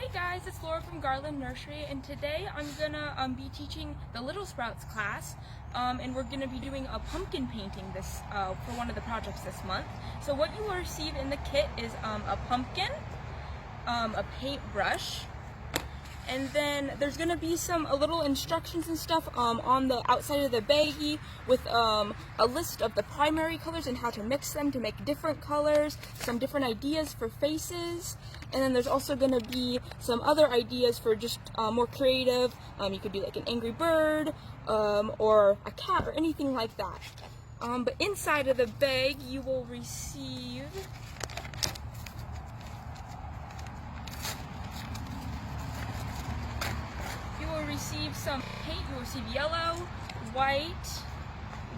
Hey guys, it's Laura from Garland Nursery, and today I'm gonna be teaching the Little Sprouts class, and we're gonna be doing a pumpkin painting this for one of the projects this month. So what you will receive in the kit is a pumpkin, a paintbrush, and then there's gonna be a little instructions and stuff on the outside of the baggie with a list of the primary colors and how to mix them to make different colors, some different ideas for faces, and then there's also gonna be some other ideas for just more creative. You could do like an angry bird or a cat or anything like that. But inside of the bag you will receive some paint. You will receive yellow, white,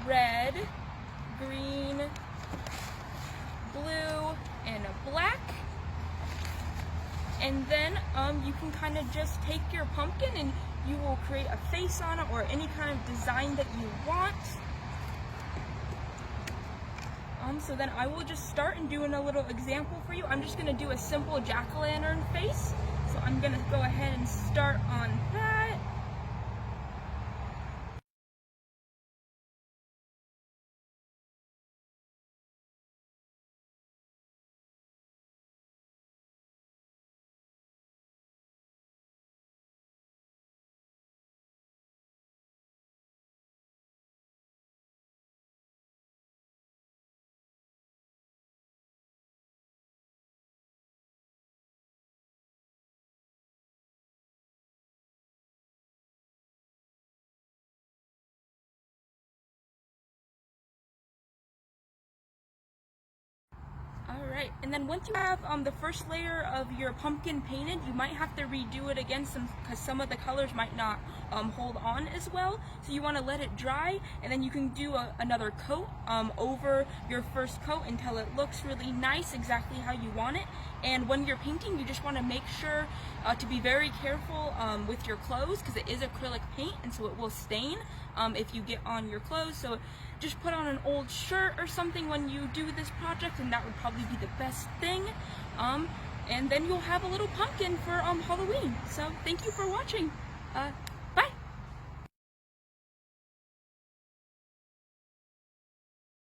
red, green, blue, and black. And then you can kind of just take your pumpkin and you will create a face on it or any kind of design that you want. So then I will just start and doing a little example for you. I'm just going to do a simple jack-o'-lantern face. So I'm going to go ahead and start on that. Alright, and then once you have the first layer of your pumpkin painted, you might have to redo it again because some of the colors might not hold on as well. So you want to let it dry, and then you can do another coat over your first coat until it looks really nice, exactly how you want it. And when you're painting, you just want to make sure to be very careful with your clothes because it is acrylic paint, and so it will stain if you get on your clothes. So just put on an old shirt or something when you do this project, and that would probably be the best thing. And then you'll have a little pumpkin for Halloween. So thank you for watching.